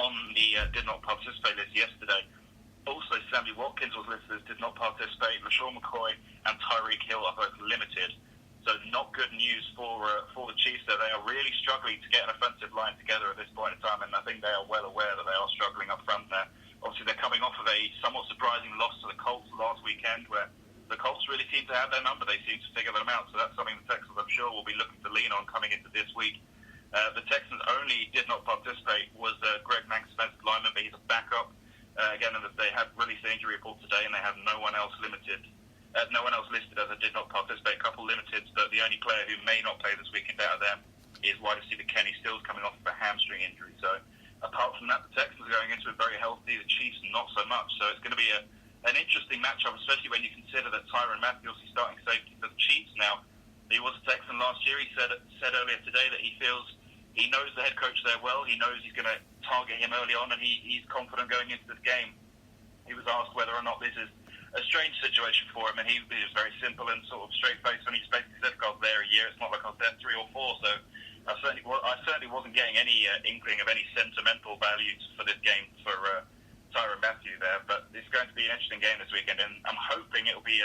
on the did not participate list yesterday. Also, Sammy Watkins was listed as did not participate. LaShawn McCoy and Tyreek Hill are both limited. So not good news for the Chiefs. So they are really struggling to get an offensive line together at this point in time, and I think they are well aware that they are struggling up front there. Obviously, they're coming off of a somewhat surprising loss to the Colts last weekend, where the Colts really seem to have their number. They seem to figure them out. So that's something the Texans, I'm sure, will be looking to lean on coming into this week. The Texans only did not participate was Greg Manx, defensive lineman, but he's a backup. Again, they have released the injury report today, and they have no one else listed as a did not participate. A couple limited, but the only player who may not play this weekend out of them is wide receiver Kenny Stills, coming off of a hamstring injury. So apart from that, the Texans are going into it very healthy. The Chiefs not so much. So it's going to be an interesting matchup, especially when you consider that Tyrann Mathieu is starting safety for the Chiefs now. He was a Texan last year. He said earlier today that he knows the head coach there well. He knows he's going to target him early on, and he's confident going into this game. He was asked whether or not this is a strange situation for him, and he was very simple and sort of straight-faced when he basically said, I was there a year. It's not like I was there 3 or 4, so I certainly wasn't getting any inkling of any sentimental values for this game for Tyrann Mathieu there. But it's going to be an interesting game this weekend, and I'm hoping it'll be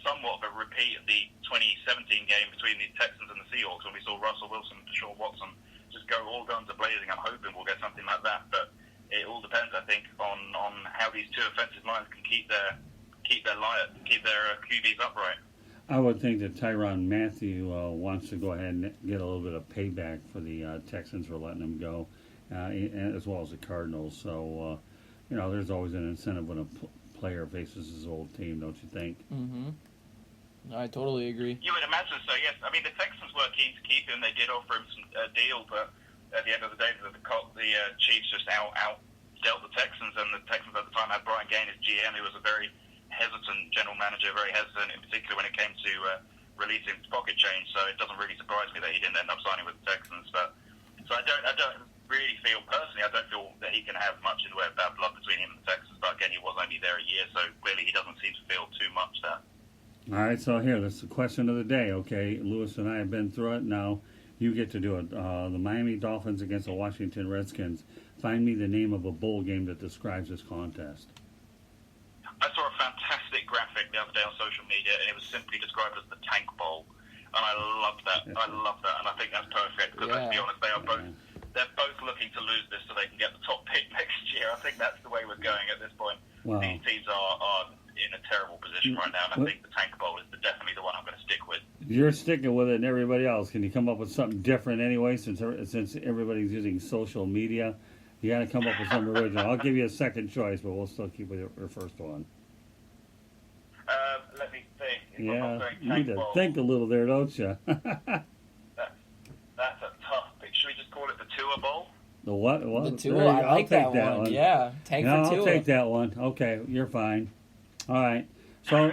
somewhat of a repeat of the 2017 game between the Texans and the Seahawks when we saw Russell Wilson and Deshaun Watson just go all guns a-blazing. I'm hoping we'll get something like that, but it all depends, I think, on how these two offensive lines can keep their QBs upright. I would think that Tyrann Mathieu wants to go ahead and get a little bit of payback for the Texans for letting him go, as well as the Cardinals. So, there's always an incentive when a player faces his old team, don't you think? Mm-hmm. I totally agree. You would imagine so, yes. I mean, the Texans were keen to keep him. They did offer him a deal, but at the end of the day, the Chiefs just out-dealt the Texans, and the Texans at the time had Brian Gaine as GM, who was a very hesitant general manager, very hesitant in particular when it came to releasing his pocket change. So it doesn't really surprise me that he didn't end up signing with the Texans. But so I don't really feel personally. I don't feel that he can have much in the way of bad blood between him and the Texans. But again, he was only there a year, so clearly he doesn't seem to feel too much there. All right, so here, that's the question of the day, okay? Lewis and I have been through it. Now you get to do it. The Miami Dolphins against the Washington Redskins. Find me the name of a bowl game that describes this contest. I saw a fantastic graphic the other day on social media, and it was simply described as the Tank Bowl. And I love that. And I think that's perfect, because let's be honest, they're both looking to lose this so they can get the top pick next year. I think that's the way we're going at this point. Wow. These teams are in a terrible position right now, and I think the Tank Bowl is definitely the one I'm going to stick with. You're sticking with it, and everybody else. Can you come up with something different anyway, since everybody's using social media? You got to come up with something original. I'll give you a second choice, but we'll still keep with your first one. Let me think. Yeah, you need to think a little there, don't you? That's a tough pick. Should we just call it the Tua Bowl? The what? The Tua, I like that one. Yeah, Tank for Tua. I'll take that one. Okay, you're fine. All right. So,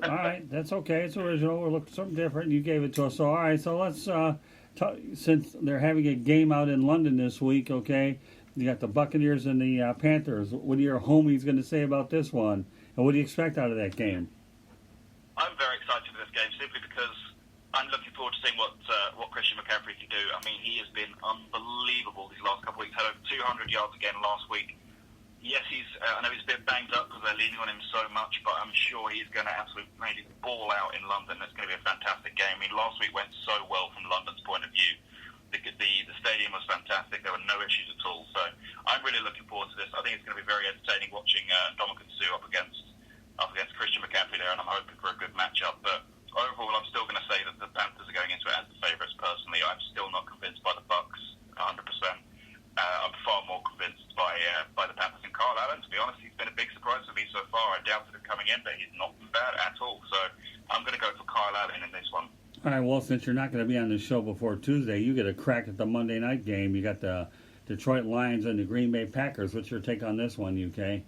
all right, that's okay. It's original. We're looking for something different. You gave it to us. So, all right. So let's since they're having a game out in London this week. Okay, you got the Buccaneers and the Panthers. What are your homies going to say about this one? And what do you expect out of that game? I'm very excited for this game simply because I'm looking forward to seeing what Christian McCaffrey can do. I mean, he has been unbelievable these last couple of weeks. Had over 200 yards again last week. Yes, I know he's a bit banged up because they're leaning on him so much, but I'm sure he's going to absolutely ball out in London. It's going to be a fantastic game. I mean, last week went so well from London's point of view. The stadium was fantastic. There were no issues at all. So I'm really looking forward to this. I think it's going to be very entertaining watching Ndamukong Suh up against Christian McCaffrey there, and I'm hoping for a good matchup. But overall, I'm still going to say that the Panthers are going into it as the favourites. Personally, I'm still not convinced by the Bucs 100%. I'm far more convinced by the Panthers and Kyle Allen. To be honest, he's been a big surprise for me so far. I doubted him coming in, but he's not been bad at all. So I'm going to go for Kyle Allen in this one. All right, well, since you're not going to be on the show before Tuesday, you get a crack at the Monday night game. You got the Detroit Lions and the Green Bay Packers. What's your take on this one, UK?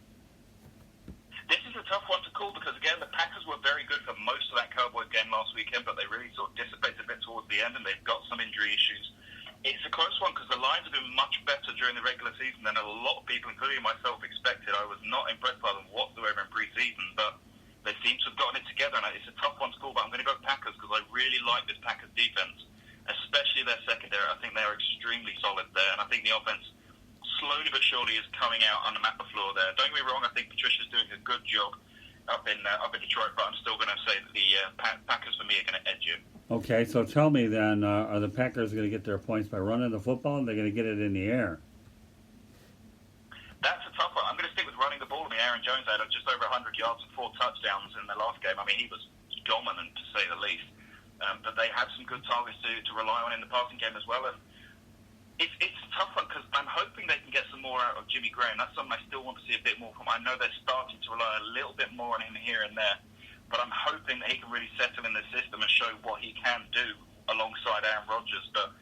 This is a tough one to call because, again, the Packers were very good for most of that Cowboys game last weekend, but they really sort of dissipated a bit towards the end, and they've got some injury issues. It's a close one because the Lions have been much better during the regular season than a lot of people, including myself, expected. I was not impressed by them whatsoever in pre-season, but they seem to have gotten it together, and it's a tough one to call, but I'm going to go Packers because I really like this Packers defense, especially their secondary. I think they're extremely solid there, and I think the offense slowly but surely is coming out on the map floor there. Don't get me wrong, I think Patricia's doing a good job up in Detroit, but I'm still going to say that the Packers, for me, are going to edge it. Okay, so tell me then, are the Packers going to get their points by running the football, or are they going to get it in the air? That's a tough one. I'm going to stick with running the ball. I mean, Aaron Jones had just over 100 yards and 4 touchdowns in the last game. I mean, he was dominant, to say the least. But they have some good targets to rely on in the passing game as well. And it's a tough one because I'm hoping they can get some more out of Jimmy Graham. That's something I still want to see a bit more from. I know they're starting to rely a little bit more on him here and there. But I'm hoping that he can really settle in the system and show what he can do alongside Aaron Rodgers. But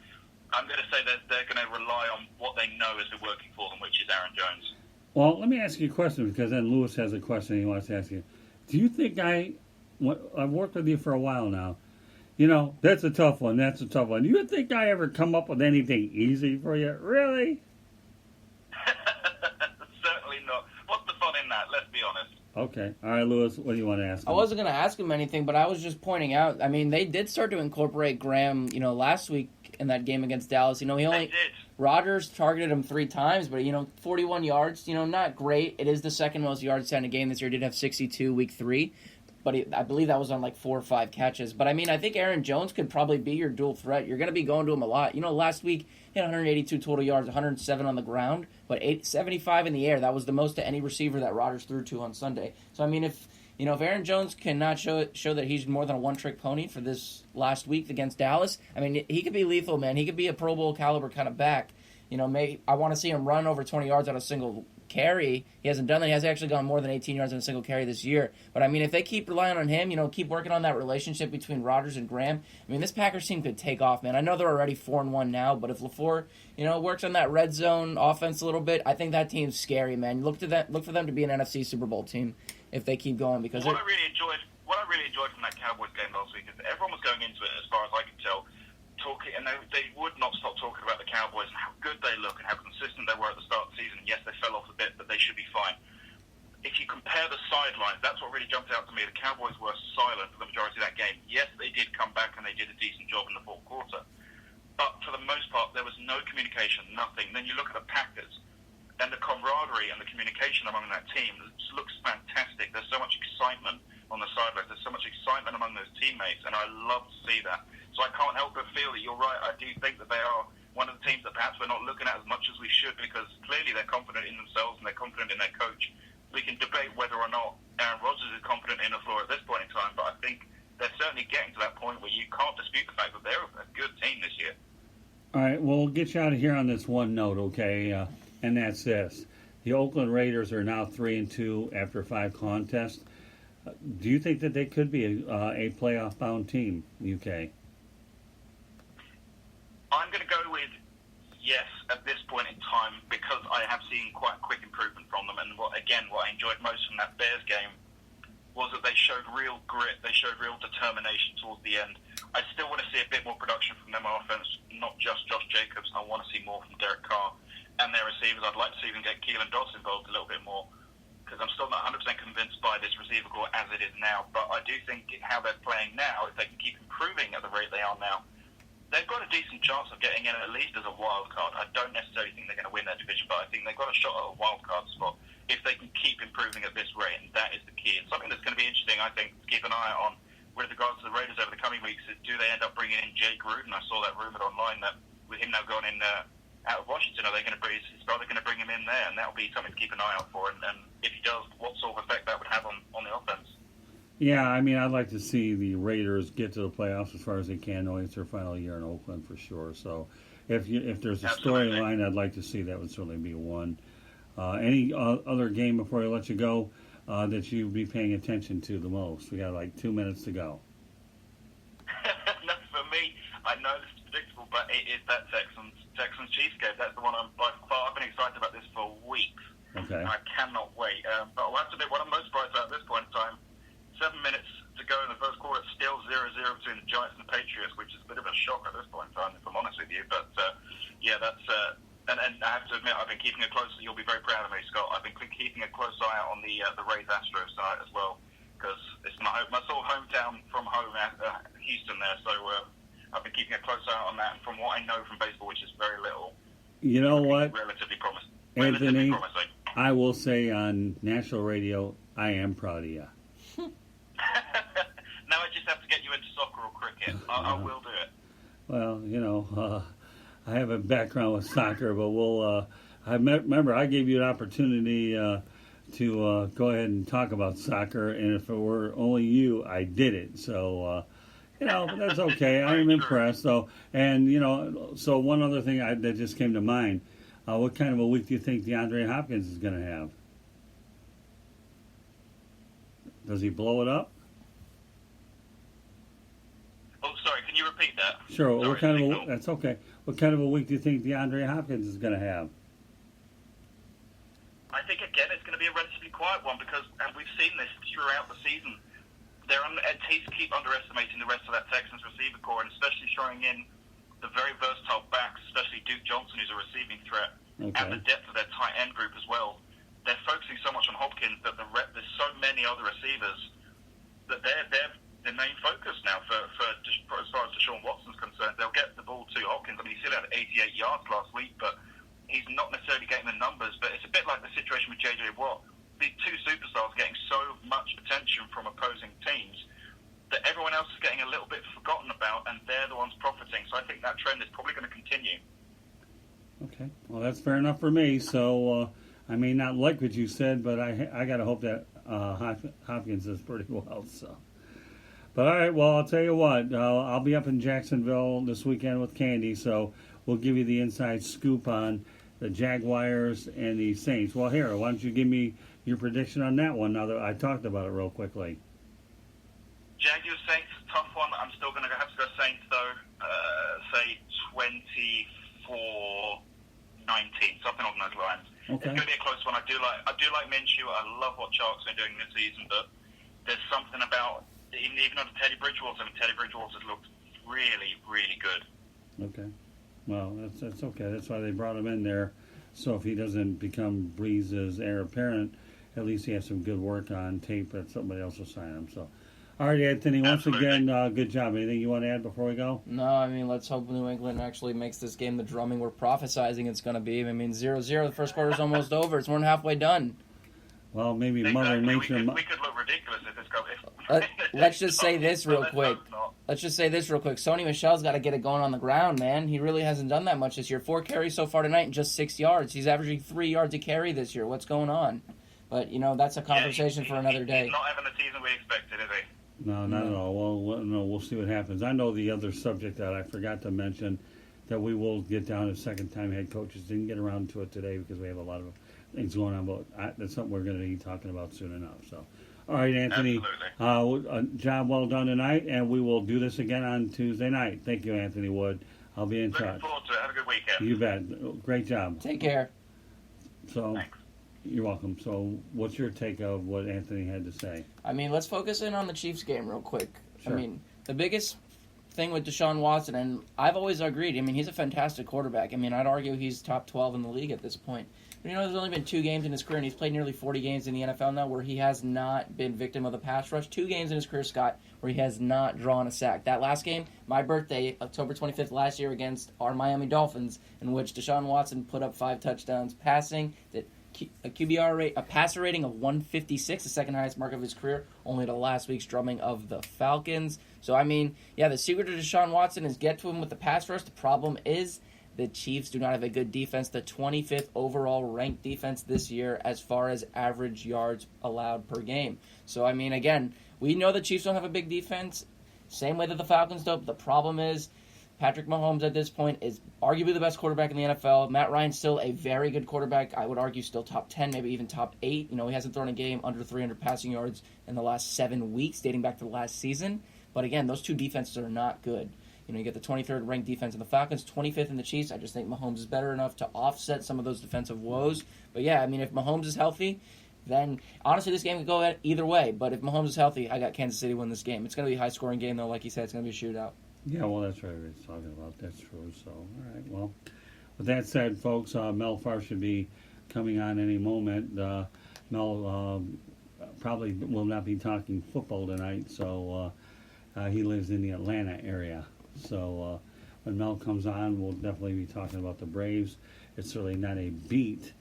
I'm going to say that they're going to rely on what they know has been working for them, which is Aaron Jones. Well, let me ask you a question, because then Lewis has a question he wants to ask you. Do you think I've worked with you for a while now. You know, that's a tough one. That's a tough one. You think I ever come up with anything easy for you? Really? Certainly not. What's the fun in that? Let's be honest. Okay. All right, Lewis, what do you want to ask him? I wasn't going to ask him anything, but I was just pointing out, I mean, they did start to incorporate Graham, last week in that game against Dallas. He only... Rodgers targeted him 3 times, but, 41 yards, not great. It is the second most yards in a game this year. He did have 62 week 3, but I believe that was on like 4 or 5 catches. But, I mean, I think Aaron Jones could probably be your dual threat. You're going to be going to him a lot. Last week he had 182 total yards, 107 on the ground, but 75 in the air. That was the most to any receiver that Rodgers threw to on Sunday. So, I mean, if Aaron Jones cannot show that he's more than a one-trick pony for this last week against Dallas, I mean, he could be lethal, man. He could be a Pro Bowl caliber kind of back. I want to see him run over 20 yards on a single carry. He hasn't done that. He hasn't actually gone more than 18 yards on a single carry this year. But, I mean, if they keep relying on him, keep working on that relationship between Rodgers and Graham, I mean, this Packers team could take off, man. I know they're already 4-1 now, but if LaFleur, works on that red zone offense a little bit, I think that team's scary, man. Look for them to be an NFC Super Bowl team if they keep going. Because what I really enjoyed from that Cowboys game last week is that everyone was going into it, as far as I could tell, talking, and they would not stop talking about the Cowboys and how good they look and how consistent they were at the start of the season. Yes, they fell off a bit, but they should be fine. If you compare the sidelines, that's what really jumped out to me. The Cowboys were silent for the majority of that game. Yes, they did come back and they did a decent job in the fourth quarter, but for the most part, there was no communication, nothing. Then you look at the Packers, and the camaraderie and the communication among that team looks fantastic. There's so much excitement on the sidelines. There's so much excitement among those teammates, and I love to see that. So I can't help but feel that you're right. I do think that they are one of the teams that perhaps we're not looking at as much as we should, because clearly they're confident in themselves and they're confident in their coach. We can debate whether or not Aaron Rodgers is confident in LaFleur at this point in time, but I think they're certainly getting to that point where you can't dispute the fact that they're a good team this year. All right, well, we'll get you out of here on this one note, okay? And that's this. The Oakland Raiders are now 3-2 after 5 contests. Do you think that they could be a playoff-bound team, UK? I'm going to go with yes at this point in time, because I have seen quite a quick improvement from them. And what I enjoyed most from that Bears game was that they showed real grit. They showed real determination towards the end. I still want to see a bit more production from them on offense, not just Josh Jacobs. I want to see more from Derek Carr and their receivers. I'd like to see them get Keelan Doss involved a little bit more, because I'm still not 100% convinced by this receiver core as it is now. But I do think how they're playing now, if they can keep improving at the rate they are now, they've got a decent chance of getting in at least as a wild card. I don't necessarily think they're going to win that division, but I think they've got a shot at a wild card spot if they can keep improving at this rate, and that is the key. And something that's going to be interesting, I think, to keep an eye on with regards to the Raiders over the coming weeks is, do they end up bringing in Jake Gruden? I saw that rumoured online that with him now going in out of Washington, are they going to bring his brother going to bring him in there? And that'll be something to keep an eye out for. And if he does, what sort of effect that would have on the offense? Yeah, I mean, I'd like to see the Raiders get to the playoffs as far as they can, knowing it's their final year in Oakland for sure. So if there's a storyline, I'd like to see, that would certainly be one. Any other game before I let you go that you'd be paying attention to the most? We got like 2 minutes to go. No, for me, I know this is predictable, but it is that Texans Chiefs game. That's the one I've been excited about this for weeks. Okay. I cannot wait. But I'll have to admit, what I'm most surprised about at this point in time, 7 minutes to go in the first quarter, it's still 0-0 between the Giants and the Patriots, which is a bit of a shock at this point in time, if I'm honest with you. But, that's... And I have to admit, I've been keeping a close... You'll be very proud of me, Scott. I've been keeping a close eye out on the Reyes Astros tonight as well, because it's my sort of hometown from home at Houston there. So I've been keeping a close eye on that. And from what I know from baseball, which is very little... You know what? Relatively promising. Anthony, promising. I will say on national radio, I am proud of you. Now I just have to get you into soccer or cricket. I will do it. Well, I have a background with soccer, but remember, I gave you an opportunity to go ahead and talk about soccer, and if it were only you, I did it. So, but that's okay. I'm impressed. So, so one other thing that just came to mind. What kind of a week do you think DeAndre Hopkins is going to have? Does he blow it up? Oh, sorry. Can you repeat that? Sure. Sorry, That's okay. What kind of a week do you think DeAndre Hopkins is going to have? I think, again, it's going to be a relatively quiet one because, and we've seen this throughout the season, teams keep underestimating the rest of that Texans receiver core, and especially throwing in the very versatile backs, especially Duke Johnson, who's a receiving threat, and the depth of their tight end group as well. They're focusing so much on Hopkins that there's so many other receivers that they're the main focus now for as far as Deshaun Watson's concerned. They'll get the ball to Hopkins. I mean, he still had 88 yards last week, but he's not necessarily getting the numbers. But it's a bit like the situation with J.J. Watt. These two superstars getting so much attention from opposing teams that everyone else is getting a little bit forgotten about, and they're the ones profiting. So I think that trend is probably going to continue. Okay, well, that's fair enough for me. So I may not like what you said, but I got to hope that Hopkins does pretty well. So, but all right, well, I'll tell you what. I'll be up in Jacksonville this weekend with Candy, so we'll give you the inside scoop on the Jaguars and the Saints. Well, here, why don't you give me your prediction on that one? Now that I talked about it real quickly. Jaguars Saints, tough one. I'm still going to have to go Saints though. Say 24-19, something along those lines. Okay. It's going to be a close one. I do like Minshew. I love what Chark's been doing this season, but there's something about even under Teddy Bridgewater. I mean, Teddy Bridgewater's looked really, really good. Okay. Well, that's okay. That's why they brought him in there. So if he doesn't become Breeze's heir apparent, at least he has some good work on tape that somebody else will sign him. So. All right, Anthony, once again, good job. Anything you want to add before we go? No, I mean, let's hope New England actually makes this game the drumming we're prophesizing it's going to be. I mean, 0-0, the first quarter's almost over. It's more than halfway done. Well, maybe exactly. Mother Nature... We could look ridiculous if this goes... Let's just say this real quick. Sony Michel's got to get it going on the ground, man. He really hasn't done that much this year. 4 carries so far tonight and just 6 yards. He's averaging 3 yards a carry this year. What's going on? But, that's a conversation for another day. He's not having the season we expected, is he? No, not at all. Well, no, we'll see what happens. I know the other subject that I forgot to mention that we will get down to second-time head coaches. Didn't get around to it today because we have a lot of things going on, but that's something we're going to be talking about soon enough. So, all right, Anthony, job well done tonight, and we will do this again on Tuesday night. Thank you, Anthony Wood. I'll be in touch. Looking forward to it. Have a good weekend. You bet. Great job. Take care. So. Thanks. You're welcome. So, what's your take of what Anthony had to say? I mean, let's focus in on the Chiefs game real quick. Sure. I mean, the biggest thing with Deshaun Watson, and I've always agreed, I mean, he's a fantastic quarterback. I mean, I'd argue he's top 12 in the league at this point. But, there's only been 2 games in his career, and he's played nearly 40 games in the NFL now where he has not been victim of the pass rush. 2 games in his career, Scott, where he has not drawn a sack. That last game, my birthday, October 25th last year against our Miami Dolphins, in which Deshaun Watson put up 5 touchdowns passing, that a QBR rate, a passer rating of 156, the second highest mark of his career, only to last week's drumming of the Falcons. So, I mean, yeah, the secret to Deshaun Watson is get to him with the pass rush. The problem is the Chiefs do not have a good defense, the 25th overall ranked defense this year as far as average yards allowed per game. So, I mean, again, we know the Chiefs don't have a big defense, same way that the Falcons don't. The problem is Patrick Mahomes at this point is arguably the best quarterback in the NFL. Matt Ryan's still a very good quarterback. I would argue still top 10, maybe even top 8. He hasn't thrown a game under 300 passing yards in the last 7 weeks, dating back to the last season. But again, those two defenses are not good. You get the 23rd ranked defense in the Falcons, 25th in the Chiefs. I just think Mahomes is better enough to offset some of those defensive woes. But yeah, I mean, if Mahomes is healthy, then honestly this game could go either way. But if Mahomes is healthy, I got Kansas City win this game. It's going to be a high-scoring game, though. Like you said, it's going to be a shootout. Yeah, well, that's right. We're talking about that's true. So, all right. Well, with that said, folks, Mel Farr should be coming on any moment. Mel probably will not be talking football tonight, so he lives in the Atlanta area. So when Mel comes on, we'll definitely be talking about the Braves. It's really not a beat